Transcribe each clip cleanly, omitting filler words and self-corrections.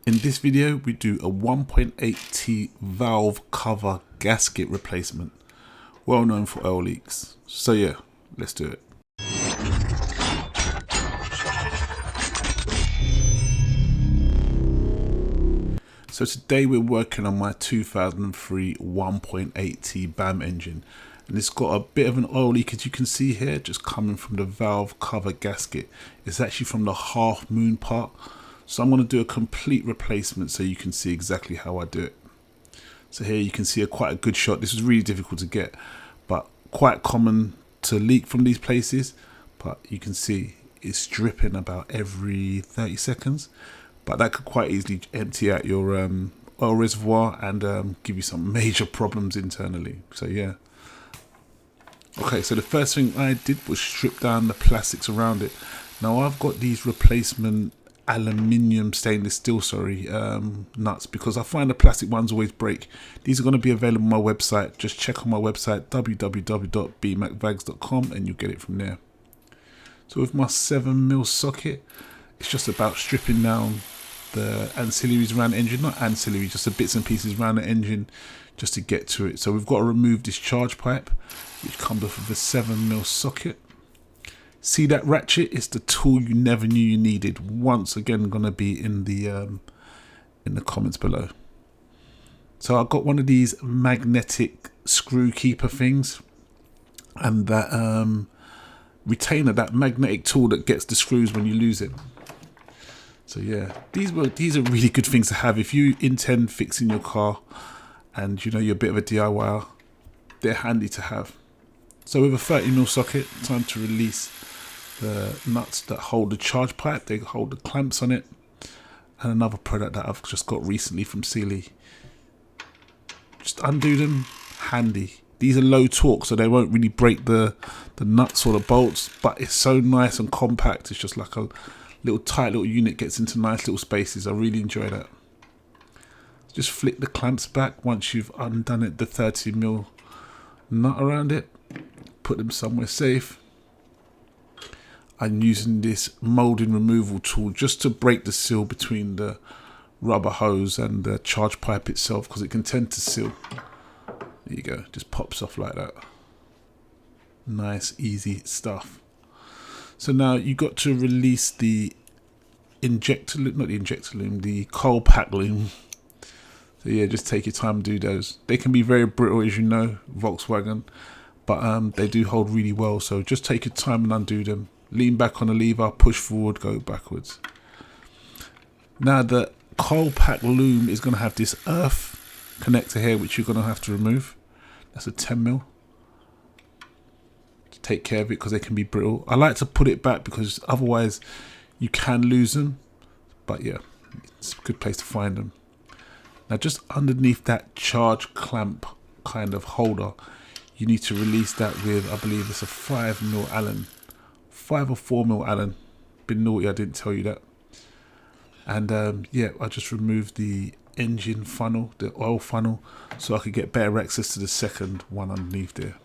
In this video, we do a 1.8T valve cover gasket replacement, well known for oil leaks. So yeah, let's do it. So today we're working on my 2003 1.8T BAM engine, and it's got a bit of an oil leak, as you can see here, just coming from the valve cover gasket. It's actually from the half moon part. So I'm going to do a complete replacement so you can see exactly how I do it. So here you can see quite a good shot. This is really difficult to get, but quite common to leak from these places. But you can see it's dripping about every 30 seconds. But that could quite easily empty out your oil reservoir and give you some major problems internally. So yeah. Okay, so the first thing I did was strip down the plastics around it. Now I've got these replacement stainless steel nuts, because I find the plastic ones always break. These are going to be available on my website. Just check on my website www.bmacvags.com and you'll get it from there. So with my 7mm socket, it's just about stripping down the ancillaries around the engine, not ancillary, just the bits and pieces around the engine just to get to it. So we've got to remove this charge pipe which comes off of the 7mm socket. See that ratchet? It's the tool you never knew you needed. Once again, gonna be in the comments below. So I got one of these magnetic screw keeper things, and that retainer, that magnetic tool that gets the screws when you lose it. So yeah, these are really good things to have if you intend fixing your car, and you know you're a bit of a DIYer. They're handy to have. So with a 30mm socket, time to release the nuts that hold the charge pipe. They hold the clamps on it, and another product that I've just got recently from Sealy. Just undo them, handy. These are low torque, so they won't really break the nuts or the bolts, but it's so nice and compact. It's just like a little tight little unit, gets into nice little spaces. I really enjoy that. Just flick the clamps back once you've undone it, the 30mm nut around it. Put them somewhere safe. I'm using this molding removal tool just to break the seal between the rubber hose and the charge pipe itself, because it can tend to seal. There you go, just pops off like that. Nice, easy stuff. So now you got to release the injector loom, not the injector loom, the cold pack loom. So yeah, just take your time to do those. They can be very brittle, as you know, Volkswagen, but they do hold really well. So just take your time and undo them. Lean back on the lever, push forward, go backwards. Now the cold pack loom is going to have this earth connector here, which you're going to have to remove. That's a 10mm. Take care of it because they can be brittle. I like to put it back because otherwise you can lose them. But yeah, it's a good place to find them. Now just underneath that charge clamp kind of holder, you need to release that with, I believe it's a 5mm Allen. 5 or 4mm Allen. Been naughty, I didn't tell you that. And yeah, I just removed the engine funnel, the oil funnel, so I could get better access to the second one underneath there.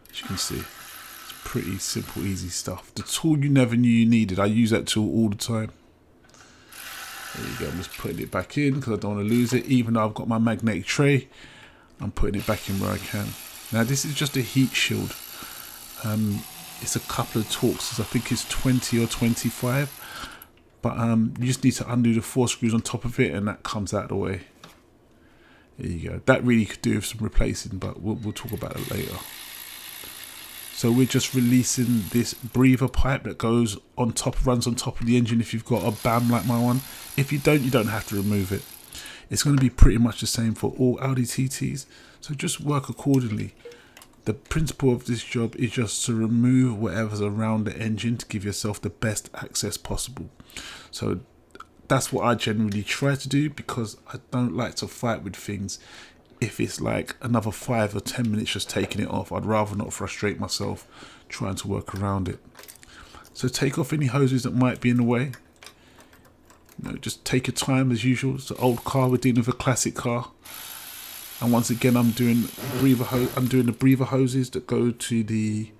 As you can see, it's pretty simple, easy stuff. The tool you never knew you needed. I use that tool all the time. There you go, I'm just putting it back in because I don't want to lose it. Even though I've got my magnetic tray, I'm putting it back in where I can. Now this is just a heat shield. It's a couple of torques, I think it's 20 or 25, but you just need to undo the 4 screws on top of it and that comes out of the way. There you go. That really could do with some replacing, but we'll talk about it later. So we're just releasing this breather pipe that goes on top, runs on top of the engine if you've got a BAM like my one. If you don't have to remove it. It's going to be pretty much the same for all Audi TTs, so just work accordingly. The principle of this job is just to remove whatever's around the engine to give yourself the best access possible. So that's what I generally try to do, because I don't like to fight with things. If it's like another 5 or 10 minutes just taking it off, I'd rather not frustrate myself trying to work around it. So take off any hoses that might be in the way. You know, just take your time as usual. It's an old car, we're dealing with a classic car. And once again, I'm doing the breather hoses that go to the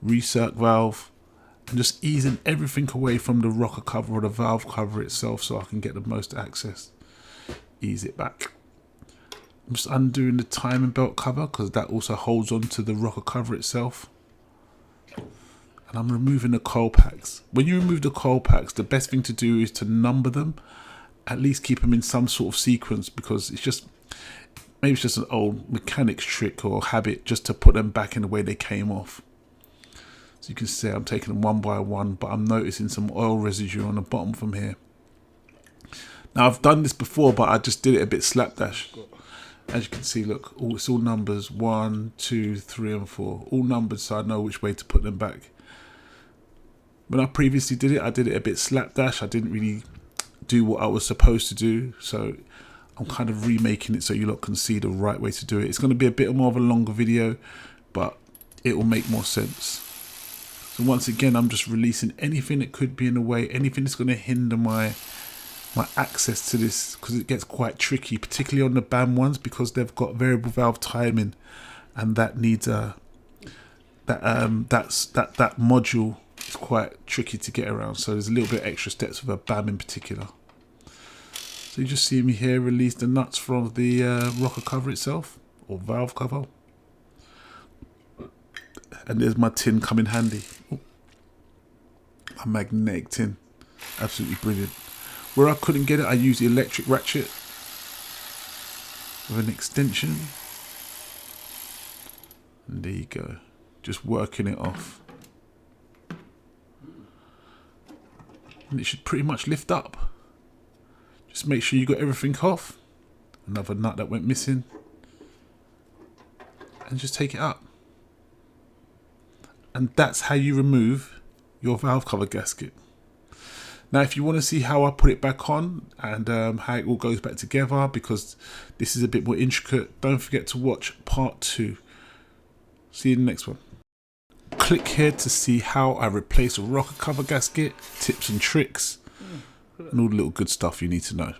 recirc valve and just easing everything away from the rocker cover or the valve cover itself so I can get the most access. Ease it back. I'm just undoing the timing belt cover because that also holds on to the rocker cover itself. And I'm removing the coil packs. When you remove the coil packs, the best thing to do is to number them, at least keep them in some sort of sequence, because it's just, maybe it's just an old mechanic's trick or habit just to put them back in the way they came off. So you can see I'm taking them one by one, but I'm noticing some oil residue on the bottom from here. Now I've done this before, but I just did it a bit slapdash. As you can see, look, it's all numbers, 1, 2, 3 and 4, all numbered, so I know which way to put them back. When I previously did it, I did it a bit slapdash. I didn't really do what I was supposed to do, so I'm kind of remaking it so you lot can see the right way to do it. It's going to be a bit more of a longer video, but it will make more sense. So once again, I'm just releasing anything that could be in the way, anything that's going to hinder my access to this, because it gets quite tricky, particularly on the BAM ones, because they've got variable valve timing, and that needs that module is quite tricky to get around. So there's a little bit extra steps with a BAM in particular. So you just see me here release the nuts from the rocker cover itself, or valve cover, and there's my tin coming handy. Ooh. My magnetic tin, absolutely brilliant. Where I couldn't get it, I used the electric ratchet with an extension. And there you go. Just working it off. And it should pretty much lift up. Just make sure you got everything off. Another nut that went missing. And just take it up. And that's how you remove your valve cover gasket. Now, if you want to see how I put it back on and how it all goes back together, because this is a bit more intricate, don't forget to watch part 2. See you in the next one. Click here to see how I replace a rocker cover gasket, tips and tricks, and all the little good stuff you need to know.